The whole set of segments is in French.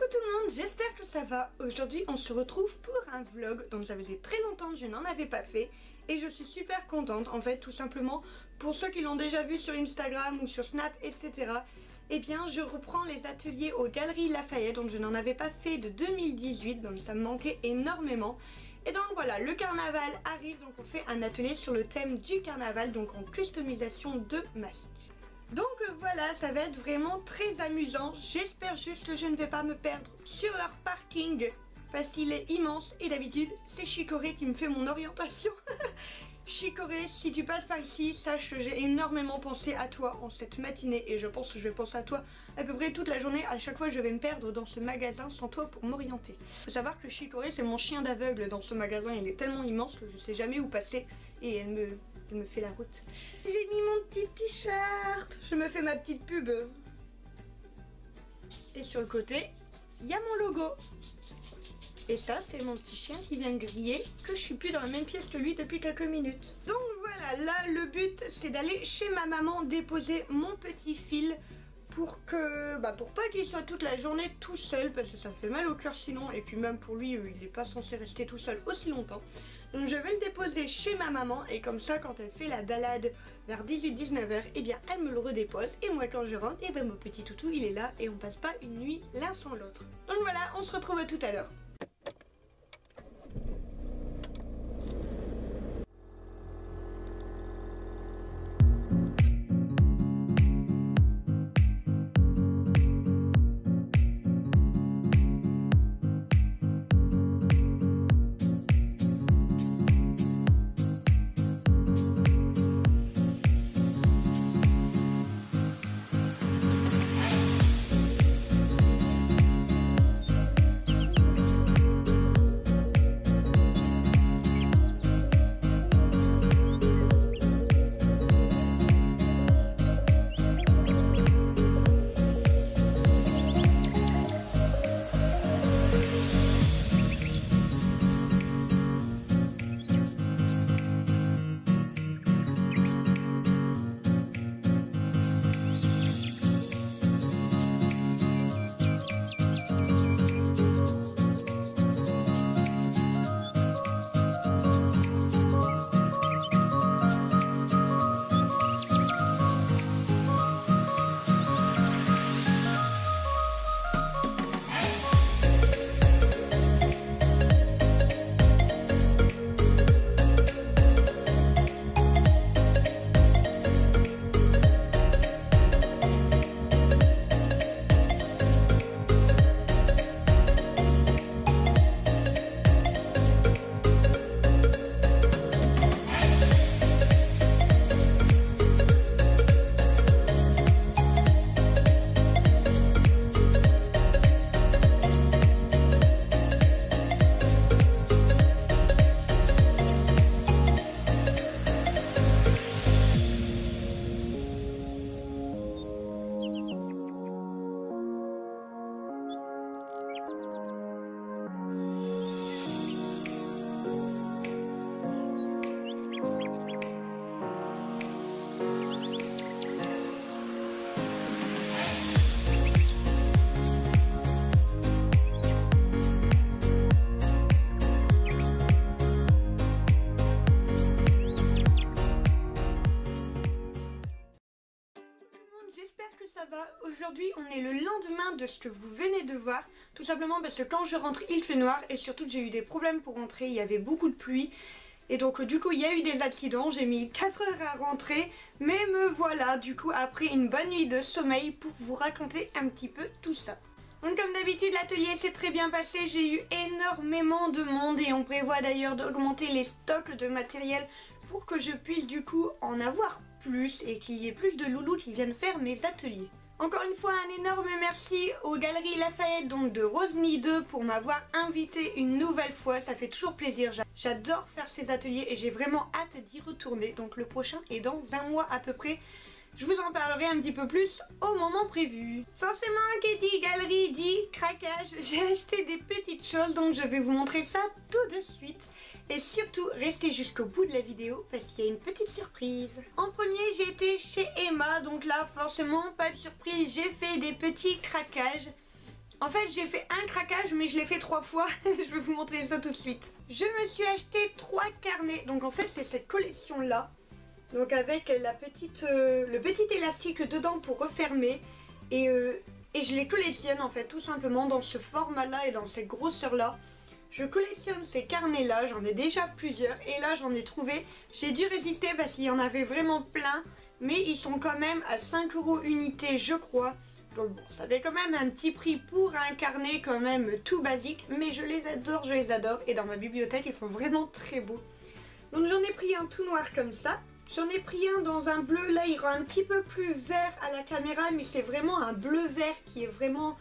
Coucou tout le monde, j'espère que ça va. Aujourd'hui on se retrouve pour un vlog, donc ça faisait très longtemps que je n'en avais pas fait. Et je suis super contente, en fait, tout simplement, pour ceux qui l'ont déjà vu sur Instagram ou sur Snap, etc. Eh bien je reprends les ateliers aux Galeries Lafayette, donc je n'en avais pas fait de 2018, donc ça me manquait énormément. Et donc voilà, le carnaval arrive, donc on fait un atelier sur le thème du carnaval, donc en customisation de masques. Donc voilà, ça va être vraiment très amusant. J'espère juste que je ne vais pas me perdre sur leur parking parce qu'il est immense et d'habitude c'est Chicorée qui me fait mon orientation. Chicorée, si tu passes par ici, sache que j'ai énormément pensé à toi en cette matinée et je pense que je vais penser à toi à peu près toute la journée. À chaque fois je vais me perdre dans ce magasin sans toi pour m'orienter. Faut savoir que Chicorée c'est mon chien d'aveugle dans ce magasin, il est tellement immense que je sais jamais où passer et elle me fait la route. J'ai mis mon petit t-shirt, je me fais ma petite pub. Et sur le côté, il y a mon logo. Et ça, c'est mon petit chien qui vient de griller, que je suis plus dans la même pièce que lui depuis quelques minutes. Donc voilà, là le but c'est d'aller chez ma maman déposer mon petit fil pour que, pour pas qu'il soit toute la journée tout seul parce que ça me fait mal au cœur sinon, et puis même pour lui il n'est pas censé rester tout seul aussi longtemps. Donc je vais le déposer chez ma maman et comme ça quand elle fait la balade vers 18-19h, eh bien elle me le redépose et moi quand je rentre, eh bien mon petit toutou il est là et on passe pas une nuit l'un sans l'autre. Donc voilà, on se retrouve tout à l'heure. J'espère que ça va. Aujourd'hui on est le lendemain de ce que vous venez de voir. Tout simplement parce que quand je rentre il fait noir et surtout que j'ai eu des problèmes pour rentrer. Il y avait beaucoup de pluie et donc du coup il y a eu des accidents. J'ai mis 4 heures à rentrer, mais me voilà du coup après une bonne nuit de sommeil pour vous raconter un petit peu tout ça. Donc comme d'habitude l'atelier s'est très bien passé, j'ai eu énormément de monde et on prévoit d'ailleurs d'augmenter les stocks de matériel pour que je puisse du coup en avoir plus et qu'il y ait plus de loulous qui viennent faire mes ateliers. Encore une fois un énorme merci aux Galeries Lafayette, donc de Rosny 2 pour m'avoir invité une nouvelle fois, ça fait toujours plaisir, j'adore faire ces ateliers et j'ai vraiment hâte d'y retourner, donc le prochain est dans un mois à peu près. Je vous en parlerai un petit peu plus au moment prévu. Forcément, qui dit galerie dit craquage. J'ai acheté des petites choses, donc je vais vous montrer ça tout de suite. Et surtout, restez jusqu'au bout de la vidéo parce qu'il y a une petite surprise. En premier, j'ai été chez Emma, donc là, forcément, pas de surprise, j'ai fait des petits craquages. En fait j'ai fait un craquage mais je l'ai fait 3 fois. Je vais vous montrer ça tout de suite. Je me suis acheté 3 carnets. Donc en fait c'est cette collection là. Donc avec la le petit élastique dedans pour refermer. Et je les collectionne en fait tout simplement dans ce format là et dans cette grosseur là. Je collectionne ces carnets là, j'en ai déjà plusieurs et là j'en ai trouvé. J'ai dû résister parce qu'il y en avait vraiment plein. Mais ils sont quand même à 5 € unité je crois. Donc bon, ça fait quand même un petit prix pour un carnet quand même tout basique. Mais je les adore et dans ma bibliothèque ils font vraiment très beaux. Donc j'en ai pris un tout noir comme ça. J'en ai pris un dans un bleu, là il rend un petit peu plus vert à la caméra. Mais c'est vraiment un bleu vert qui est vraiment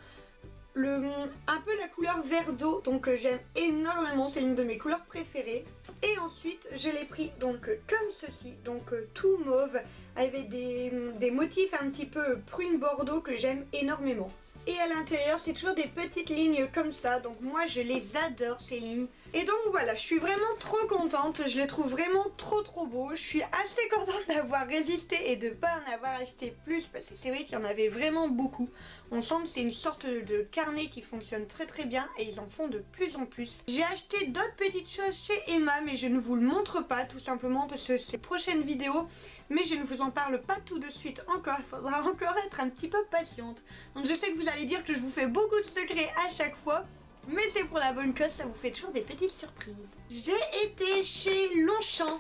un peu la couleur vert d'eau. Donc j'aime énormément, c'est une de mes couleurs préférées. Et ensuite je l'ai pris donc comme ceci, donc tout mauve avec des motifs un petit peu prune bordeaux que j'aime énormément. Et à l'intérieur c'est toujours des petites lignes comme ça, donc moi je les adore ces lignes. Et donc voilà, je suis vraiment trop contente, je les trouve vraiment trop beaux. Je suis assez contente d'avoir résisté et de ne pas en avoir acheté plus parce que c'est vrai qu'il y en avait vraiment beaucoup. On sent que c'est une sorte de carnet qui fonctionne très bien et ils en font de plus en plus. J'ai acheté d'autres petites choses chez Emma mais je ne vous le montre pas tout simplement parce que c'est prochaine vidéo. Mais je ne vous en parle pas tout de suite encore, il faudra encore être un petit peu patiente. Donc je sais que vous allez dire que je vous fais beaucoup de secrets à chaque fois. Mais c'est pour la bonne cause, ça vous fait toujours des petites surprises. J'ai été chez Longchamp.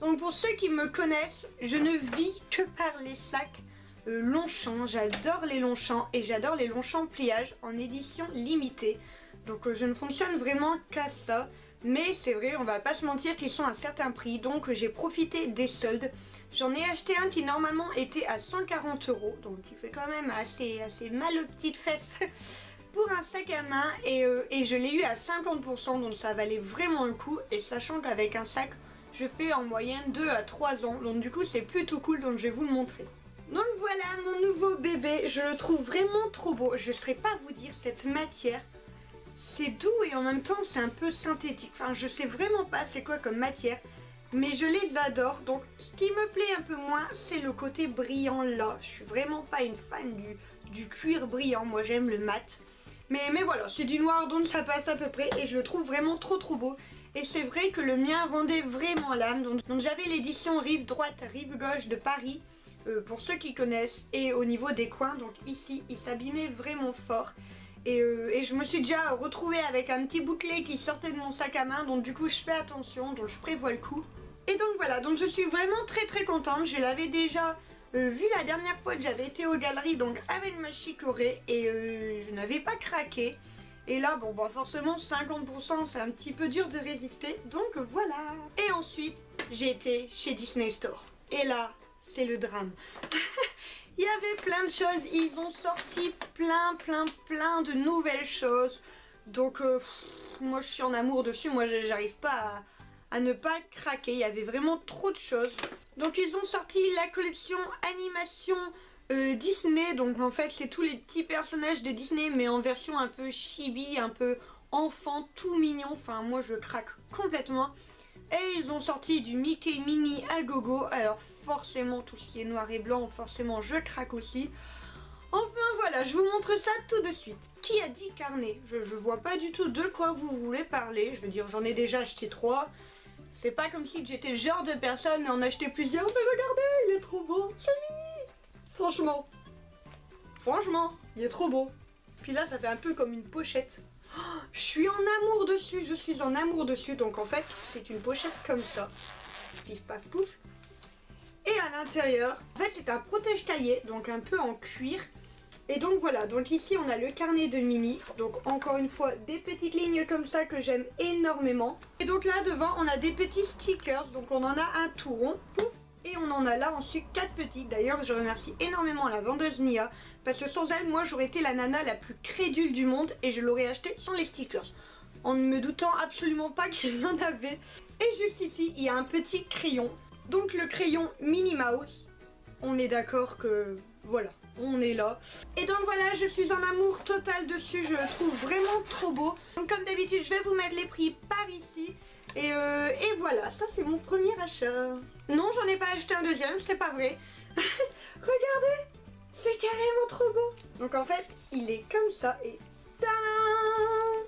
Donc pour ceux qui me connaissent, je ne vis que par les sacs Longchamp. J'adore les Longchamp et j'adore les Longchamp pliage en édition limitée. Donc je ne fonctionne vraiment qu'à ça. Mais c'est vrai, on va pas se mentir qu'ils sont à un certain prix. Donc j'ai profité des soldes. J'en ai acheté un qui normalement était à 140 €. Donc il fait quand même assez mal aux petites fesses. Pour un sac à main et je l'ai eu à 50% donc ça valait vraiment le coup. Et sachant qu'avec un sac je fais en moyenne 2 à 3 ans donc du coup c'est plutôt cool, donc je vais vous le montrer. Donc voilà mon nouveau bébé, je le trouve vraiment trop beau. Je ne saurais pas vous dire cette matière, c'est doux et en même temps c'est un peu synthétique. Enfin je sais vraiment pas c'est quoi comme matière, mais je les adore. Donc ce qui me plaît un peu moins c'est le côté brillant là. Je suis vraiment pas une fan du cuir brillant, moi j'aime le mat. Mais voilà, c'est du noir donc ça passe à peu près et je le trouve vraiment trop beau. Et c'est vrai que le mien rendait vraiment l'âme. Donc j'avais l'édition rive droite, rive gauche de Paris, pour ceux qui connaissent. Et au niveau des coins, donc ici, il s'abîmait vraiment fort. Et je me suis déjà retrouvée avec un petit bouclier qui sortait de mon sac à main. Donc du coup je fais attention, donc je prévois le coup. Et donc voilà, donc je suis vraiment très contente. Je l'avais déjà... vu la dernière fois que j'avais été aux galeries donc avec ma chicorée et je n'avais pas craqué. Et là bon bah forcément 50% c'est un petit peu dur de résister, donc voilà. Et ensuite j'ai été chez Disney Store. Et là c'est le drame. Il y avait plein de choses, ils ont sorti plein de nouvelles choses. Donc moi je suis en amour dessus, moi j'arrive pas à ne pas craquer, il y avait vraiment trop de choses. Donc ils ont sorti la collection animation Disney, donc en fait c'est tous les petits personnages de Disney mais en version un peu chibi, un peu enfant, tout mignon, enfin moi je craque complètement. Et ils ont sorti du Mickey Mini à gogo, alors forcément tout ce qui est noir et blanc, forcément je craque aussi. Enfin voilà, je vous montre ça tout de suite. Qui a dit carnet? Je vois pas du tout de quoi vous voulez parler, je veux dire j'en ai déjà acheté 3. C'est pas comme si j'étais le genre de personne à en acheter plusieurs. Mais regardez, il est trop beau, c'est mini. Franchement, il est trop beau. Puis là, ça fait un peu comme une pochette. Oh, je suis en amour dessus, donc en fait, c'est une pochette comme ça. Pif paf pouf. Et à l'intérieur, en fait, c'est un protège-cahier, donc un peu en cuir. Et donc voilà, donc ici on a le carnet de Minnie, donc encore une fois des petites lignes comme ça que j'aime énormément. Et donc là devant on a des petits stickers, donc on en a un tout rond, pouf, et on en a là ensuite 4 petits. D'ailleurs je remercie énormément la vendeuse Nia, parce que sans elle moi j'aurais été la nana la plus crédule du monde et je l'aurais acheté sans les stickers. En ne me doutant absolument pas qu'il y en avait. Et juste ici il y a un petit crayon, donc le crayon Minnie Mouse, on est d'accord que voilà. On est là. Et donc voilà, je suis en amour total dessus, je le trouve vraiment trop beau. Donc comme d'habitude, je vais vous mettre les prix par ici. Et voilà, ça c'est mon premier achat. Non, j'en ai pas acheté un deuxième, c'est pas vrai. Regardez, c'est carrément trop beau. Donc en fait, il est comme ça et Tadam!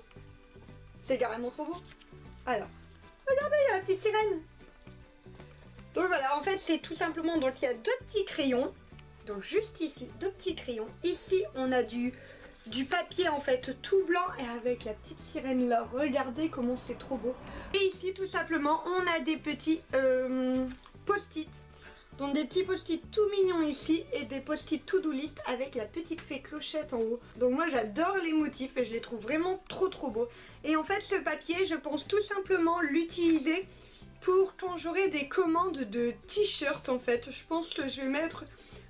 C'est carrément trop beau. Alors, regardez, il y a la petite sirène. Donc voilà, en fait c'est tout simplement, donc il y a deux petits crayons. Donc juste ici, deux petits crayons. Ici on a du papier en fait tout blanc et avec la petite sirène là. Regardez comment c'est trop beau. Et ici tout simplement on a des petits post-it. Donc des petits post-it tout mignons ici et des post-it to-do list avec la petite fée Clochette en haut. Donc moi j'adore les motifs et je les trouve vraiment trop beaux. Et en fait ce papier je pense tout simplement l'utiliser pour quand j'aurai des commandes de t-shirts en fait. Je pense que je vais mettre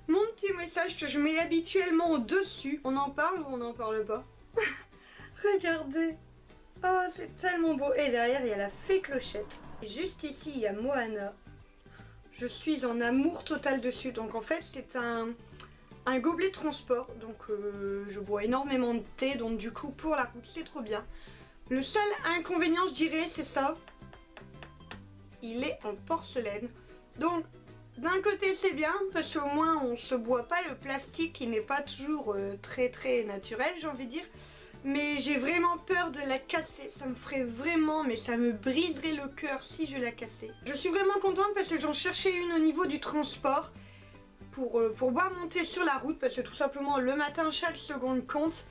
mon petit message que je mets habituellement dessus. On en parle ou on n'en parle pas? Regardez. Oh c'est tellement beau. Et derrière il y a la fée Clochette. Et juste ici il y a Moana. Je suis en amour total dessus. Donc en fait c'est un gobelet transport. Donc je bois énormément de thé. Donc du coup pour la route c'est trop bien. Le seul inconvénient je dirais c'est ça. Il est en porcelaine. Donc d'un côté c'est bien parce qu'au moins on se boit pas le plastique qui n'est pas toujours très naturel j'ai envie de dire. Mais j'ai vraiment peur de la casser, ça me ferait vraiment, mais ça me briserait le cœur si je la cassais. Je suis vraiment contente parce que j'en cherchais une au niveau du transport pour pouvoir monter sur la route parce que tout simplement le matin chaque seconde compte.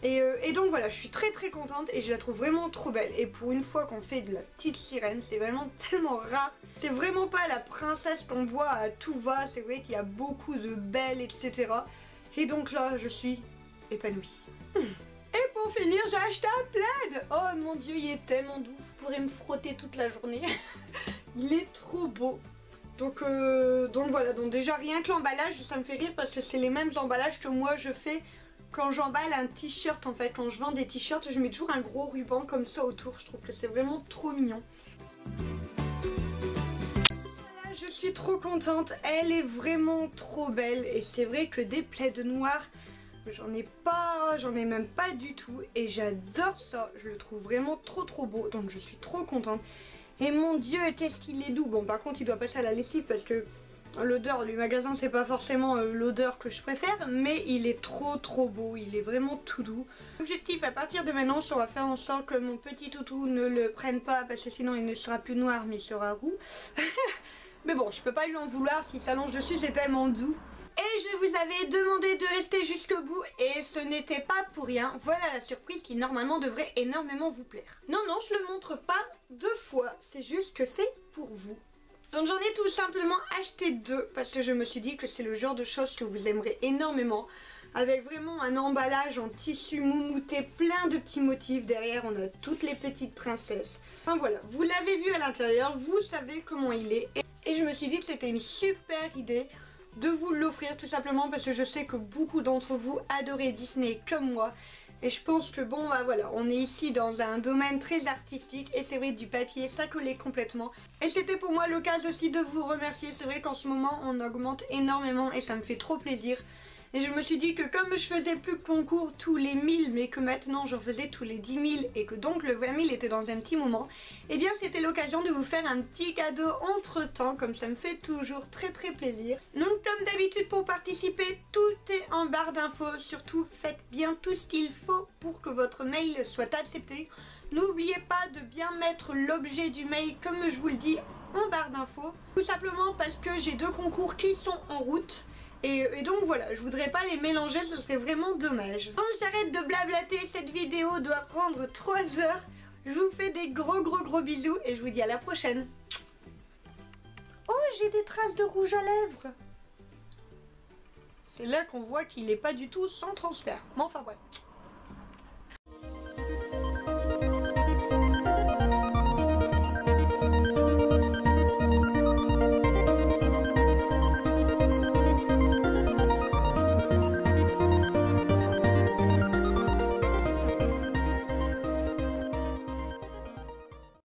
Et donc voilà, je suis très contente et je la trouve vraiment trop belle. Et pour une fois qu'on fait de la petite sirène, c'est vraiment tellement rare. C'est vraiment pas la princesse qu'on voit à tout va, c'est vrai qu'il y a beaucoup de belles, etc. Et donc là, je suis épanouie. Et pour finir, j'ai acheté un plaid. Oh mon dieu, il est tellement doux, je pourrais me frotter toute la journée. Il est trop beau. Donc voilà, donc déjà rien que l'emballage, ça me fait rire parce que c'est les mêmes emballages que moi je fais quand j'emballe un t-shirt en fait. Quand je vends des t-shirts, je mets toujours un gros ruban comme ça autour. Je trouve que c'est vraiment trop mignon. Voilà, je suis trop contente. Elle est vraiment trop belle. Et c'est vrai que des plaids noirs, j'en ai même pas du tout. Et j'adore ça. Je le trouve vraiment trop beau. Donc je suis trop contente. Et mon dieu, qu'est-ce qu'il est doux. Bon, par contre, il doit passer à la lessive parce que l'odeur du magasin c'est pas forcément l'odeur que je préfère, mais il est trop beau, il est vraiment tout doux. L'objectif à partir de maintenant, c'est on va faire en sorte que mon petit toutou ne le prenne pas parce que sinon il ne sera plus noir mais il sera roux. Mais bon, je peux pas lui en vouloir, s'il s'allonge dessus c'est tellement doux. Et je vous avais demandé de rester jusqu'au bout et ce n'était pas pour rien. Voilà la surprise qui normalement devrait énormément vous plaire. Non, je le montre pas deux fois, c'est juste que c'est pour vous. Donc j'en ai tout simplement acheté deux parce que je me suis dit que c'est le genre de choses que vous aimerez énormément. Avec vraiment un emballage en tissu moumouté, plein de petits motifs. Derrière on a toutes les petites princesses. Enfin voilà, vous l'avez vu à l'intérieur, vous savez comment il est. Et je me suis dit que c'était une super idée de vous l'offrir tout simplement parce que je sais que beaucoup d'entre vous adorez Disney comme moi. Et je pense que bon bah voilà, on est ici dans un domaine très artistique et c'est vrai du papier ça collait complètement. Et c'était pour moi l'occasion aussi de vous remercier, c'est vrai qu'en ce moment on augmente énormément et ça me fait trop plaisir. Et je me suis dit que comme je faisais plus de concours tous les 1000 mais que maintenant j'en faisais tous les 10 000 et que donc le 20 000 était dans un petit moment, et bien c'était l'occasion de vous faire un petit cadeau entre temps, comme ça me fait toujours très plaisir. Donc comme d'habitude pour participer, tout est en barre d'infos, surtout faites bien tout ce qu'il faut pour que votre mail soit accepté. N'oubliez pas de bien mettre l'objet du mail comme je vous le dis en barre d'infos, tout simplement parce que j'ai deux concours qui sont en route. Et donc voilà, je voudrais pas les mélanger, ce serait vraiment dommage. Donc j'arrête de blablater, cette vidéo doit prendre 3 heures. Je vous fais des gros bisous et je vous dis à la prochaine. Oh, j'ai des traces de rouge à lèvres. C'est là qu'on voit qu'il n'est pas du tout sans transfert. Mais enfin bref.